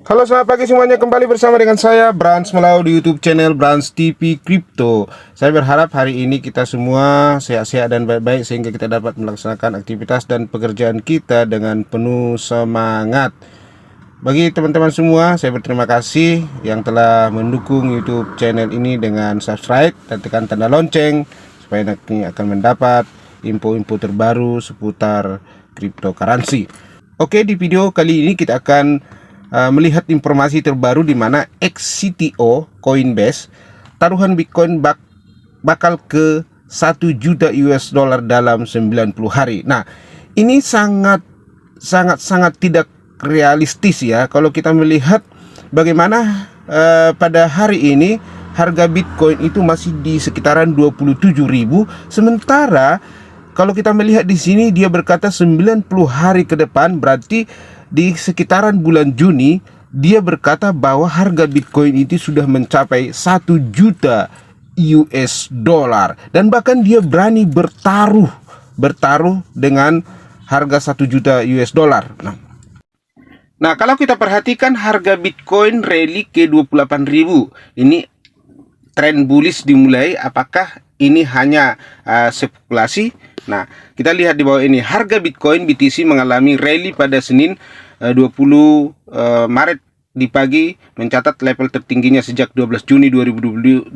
Halo, selamat pagi semuanya, kembali bersama dengan saya Brans Melau di YouTube channel Brans TV Crypto. Saya berharap hari ini kita semua sehat-sehat dan baik-baik sehingga kita dapat melaksanakan aktivitas dan pekerjaan kita dengan penuh semangat. Bagi teman-teman semua, saya berterima kasih yang telah mendukung YouTube channel ini dengan subscribe dan tekan tanda lonceng supaya nanti akan mendapat info-info terbaru seputar cryptocurrency. Oke, di video kali ini kita akan melihat informasi terbaru di mana ex-CTO Coinbase taruhan Bitcoin bakal ke 1 juta US dollar dalam 90 hari. Nah, ini sangat tidak realistis ya kalau kita melihat bagaimana pada hari ini harga Bitcoin itu masih di sekitaran 27.000, sementara kalau kita melihat di sini dia berkata 90 hari ke depan, berarti di sekitaran bulan Juni dia berkata bahwa harga Bitcoin itu sudah mencapai 1 juta US dollar, dan bahkan dia berani bertaruh dengan harga 1 juta US dollar. Nah, kalau kita perhatikan harga Bitcoin rally ke 28.000. Ini tren bullish dimulai. Apakah ini hanya spekulasi? Nah, kita lihat di bawah ini harga Bitcoin BTC mengalami rally pada Senin 20 Maret di pagi, mencatat level tertingginya sejak 12 Juni 2022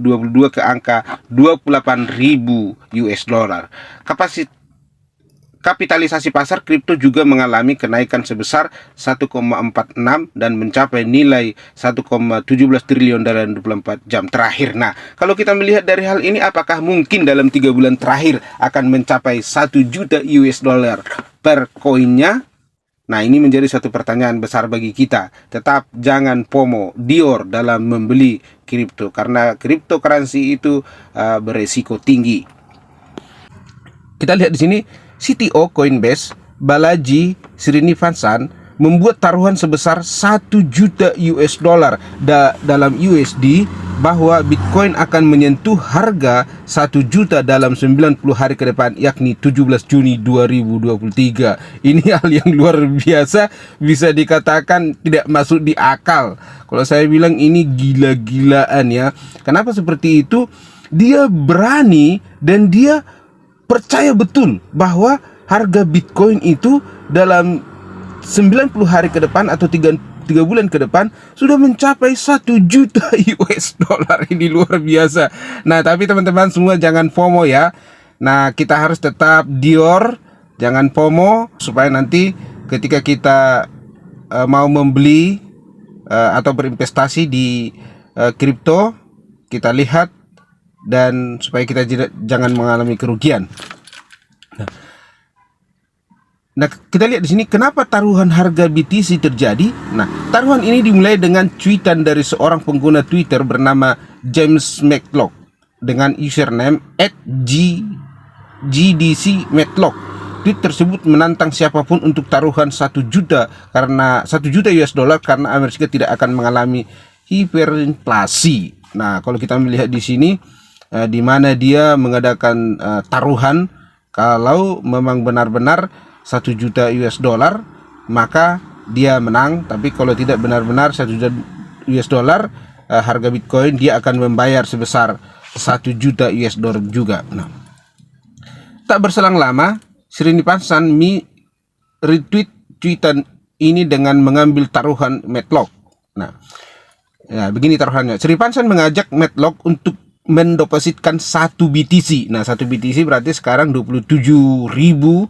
ke angka 28.000 US dollar. Kapitalisasi pasar kripto juga mengalami kenaikan sebesar 1,46 dan mencapai nilai 1,17 triliun dalam 24 jam terakhir. Nah, kalau kita melihat dari hal ini, apakah mungkin dalam 3 bulan terakhir akan mencapai 1 juta US dollar per koinnya? Nah, ini menjadi satu pertanyaan besar bagi kita. Tetap jangan FOMO, Dior dalam membeli kripto, karena cryptocurrency itu beresiko tinggi. Kita lihat di sini, CTO Coinbase Balaji Srinivasan membuat taruhan sebesar 1 juta US dollar dalam USD bahwa Bitcoin akan menyentuh harga 1 juta dalam 90 hari ke depan, yakni 17 Juni 2023. Ini hal yang luar biasa, bisa dikatakan tidak masuk di akal. Kalau saya bilang ini gila-gilaan ya. Kenapa seperti itu? Dia berani dan dia percaya betul bahwa harga Bitcoin itu dalam 90 hari ke depan atau 3 bulan ke depan sudah mencapai 1 juta US dollar. Ini luar biasa. Nah, tapi teman-teman semua jangan FOMO ya. Nah, kita harus tetap Dior, jangan FOMO, supaya nanti ketika kita mau membeli atau berinvestasi di kripto, kita lihat dan supaya kita jangan mengalami kerugian. Nah, kita lihat di sini kenapa taruhan harga BTC terjadi. Nah, taruhan ini dimulai dengan tweetan dari seorang pengguna Twitter bernama James Matlock dengan username @GDC_Matlock. Tweet tersebut menantang siapapun untuk taruhan 1 juta US dollar karena Amerika tidak akan mengalami hiperinflasi. Nah, kalau kita melihat di sini di mana dia mengadakan taruhan, kalau memang benar-benar 1 juta US dollar maka dia menang, tapi kalau tidak benar-benar 1 juta US dollar harga Bitcoin, dia akan membayar sebesar 1 juta US dollar juga. Nah, tak berselang lama Srinivasan retweet tweetan ini dengan mengambil taruhan Matlock. Nah, ya, begini taruhannya. Srinivasan mengajak Matlock untuk mendepositkan 1 BTC. Nah, 1 BTC berarti sekarang 27.000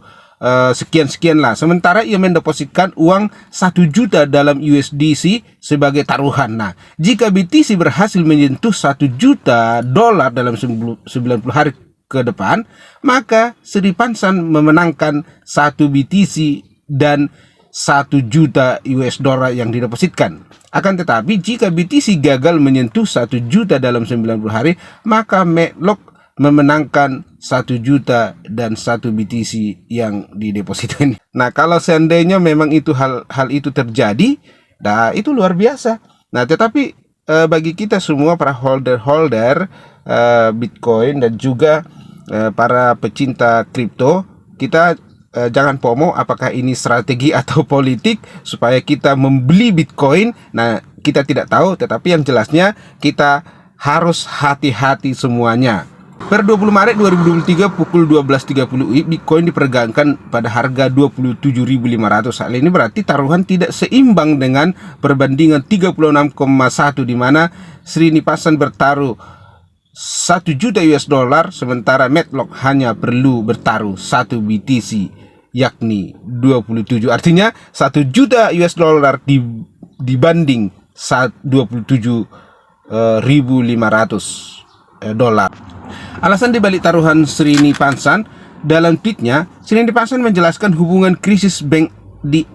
sekian lah. Sementara ia mendepositkan uang 1 juta dalam USDC sebagai taruhan. Nah, jika BTC berhasil menyentuh 1 juta dolar dalam 90 hari ke depan, maka Srinivasan memenangkan 1 BTC dan 1 juta US dollar yang didepositkan. Akan tetapi jika BTC gagal menyentuh 1 juta dalam 90 hari, maka Matlock memenangkan 1 juta dan 1 BTC yang didepositkan. Nah, kalau seandainya memang itu hal itu terjadi, nah itu luar biasa. Nah, tetapi bagi kita semua para holder Bitcoin dan juga para pecinta kripto, kita jangan FOMO, apakah ini strategi atau politik supaya kita membeli Bitcoin? Nah, kita tidak tahu, tetapi yang jelasnya kita harus hati-hati semuanya. Per 20 Maret 2023 pukul 12.30 WIB, Bitcoin diperdagangkan pada harga 27.500. Hal ini berarti taruhan tidak seimbang dengan perbandingan 36,1, di mana Srinivasan bertaruh 1 juta US dollar, sementara Matlock hanya perlu bertaruh 1 BTC, yakni 27. Artinya 1 juta US dollar dibanding 27.500 dolar. Alasan dibalik taruhan Srinivasan, dalam tweetnya, Srinivasan menjelaskan hubungan krisis bank di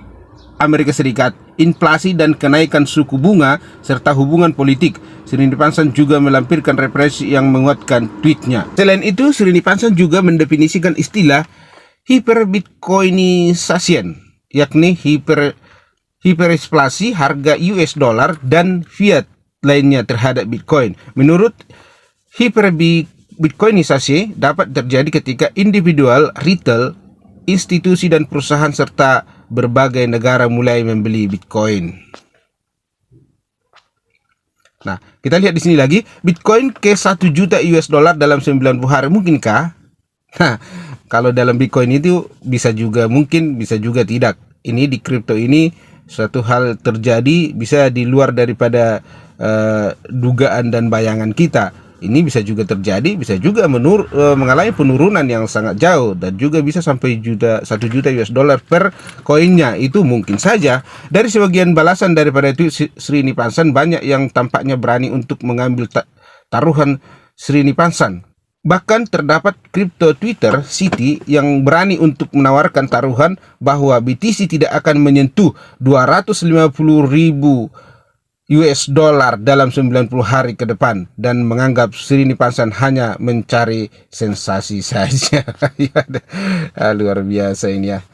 Amerika Serikat, inflasi dan kenaikan suku bunga, serta hubungan politik. Srinivasan juga melampirkan referensi yang menguatkan tweetnya. Selain itu, Srinivasan juga mendefinisikan istilah hyperbitcoinisation, yakni hiperinflasi harga US dollar dan fiat lainnya terhadap Bitcoin. Menurut hyperbitcoinisasi dapat terjadi ketika individual, retail, institusi dan perusahaan serta berbagai negara mulai membeli Bitcoin. Nah, kita lihat di sini lagi, Bitcoin ke 1 juta US dollar dalam 90 hari, mungkinkah? Nah, kalau dalam Bitcoin itu bisa juga mungkin, bisa juga tidak. Ini di kripto ini suatu hal terjadi, bisa di luar daripada dugaan dan bayangan kita. Ini bisa juga terjadi, bisa juga mengalami penurunan yang sangat jauh, dan juga bisa sampai 1 juta US dollar per koinnya. Itu mungkin saja. Dari sebagian balasan daripada itu Srinivasan, banyak yang tampaknya berani untuk mengambil taruhan Srinivasan. Bahkan terdapat kripto Twitter City yang berani untuk menawarkan taruhan bahwa BTC tidak akan menyentuh 250.000 US dollar dalam 90 hari ke depan, dan menganggap Srinivasan hanya mencari sensasi saja. Luar biasa ini ya.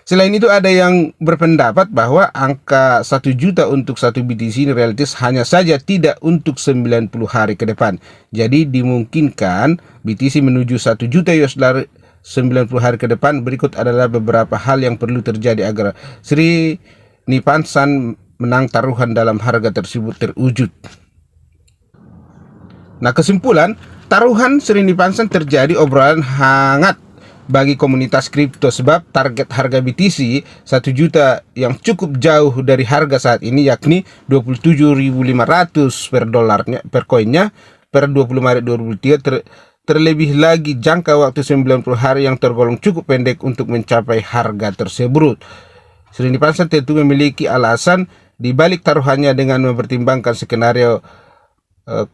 Selain itu, ada yang berpendapat bahwa angka 1 juta untuk 1 BTC ini realistis hanya saja tidak untuk 90 hari ke depan. Jadi dimungkinkan BTC menuju 1 juta US dollar 90 hari ke depan. Berikut adalah beberapa hal yang perlu terjadi agar Srinivasan menang taruhan dalam harga tersebut terwujud. Nah, kesimpulan, taruhan Srinivasan terjadi obrolan hangat bagi komunitas kripto, sebab target harga BTC 1 juta yang cukup jauh dari harga saat ini, yakni 27.500 per dolarnya, per koinnya per 20 Maret 2023. Terlebih lagi jangka waktu 90 hari yang tergolong cukup pendek untuk mencapai harga tersebut. Srinivasan tentu memiliki alasan di balik taruhannya dengan mempertimbangkan skenario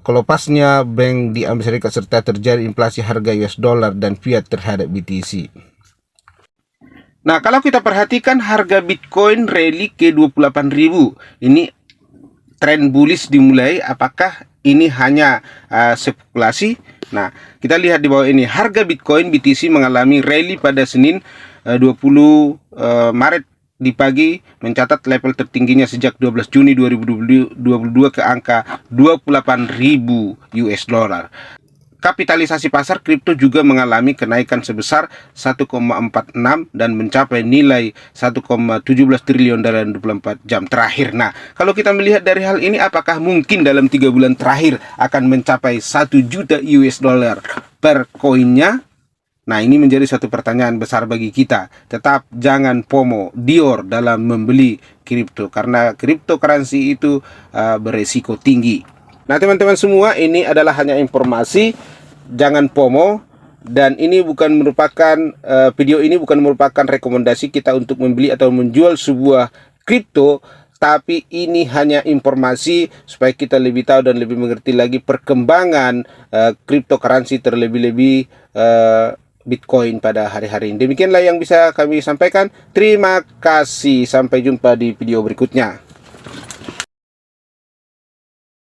kelopasnya bank di Amerika Serikat serta terjadi inflasi harga US dollar dan fiat terhadap BTC. Nah, kalau kita perhatikan harga Bitcoin rally ke 28.000, ini tren bullish dimulai. Apakah ini hanya spekulasi? Nah, kita lihat di bawah ini, harga Bitcoin BTC mengalami rally pada Senin 20 Maret di pagi, mencatat level tertingginya sejak 12 Juni 2022 ke angka 28.000 US dollar. Kapitalisasi pasar kripto juga mengalami kenaikan sebesar 1,46 dan mencapai nilai 1,17 triliun dalam 24 jam terakhir. Nah, kalau kita melihat dari hal ini, apakah mungkin dalam 3 bulan terakhir akan mencapai 1 juta US dollar per koinnya? Nah, ini menjadi satu pertanyaan besar bagi kita. Tetap jangan FOMO, Dior dalam membeli kripto, karena cryptocurrency itu beresiko tinggi. Nah, teman-teman semua, ini adalah hanya informasi, jangan FOMO, dan ini bukan merupakan video ini bukan merupakan rekomendasi kita untuk membeli atau menjual sebuah kripto, tapi ini hanya informasi supaya kita lebih tahu dan lebih mengerti lagi perkembangan cryptocurrency, terlebih-lebih Bitcoin pada hari-hari ini. Demikianlah yang bisa kami sampaikan. Terima kasih. Sampai jumpa di video berikutnya.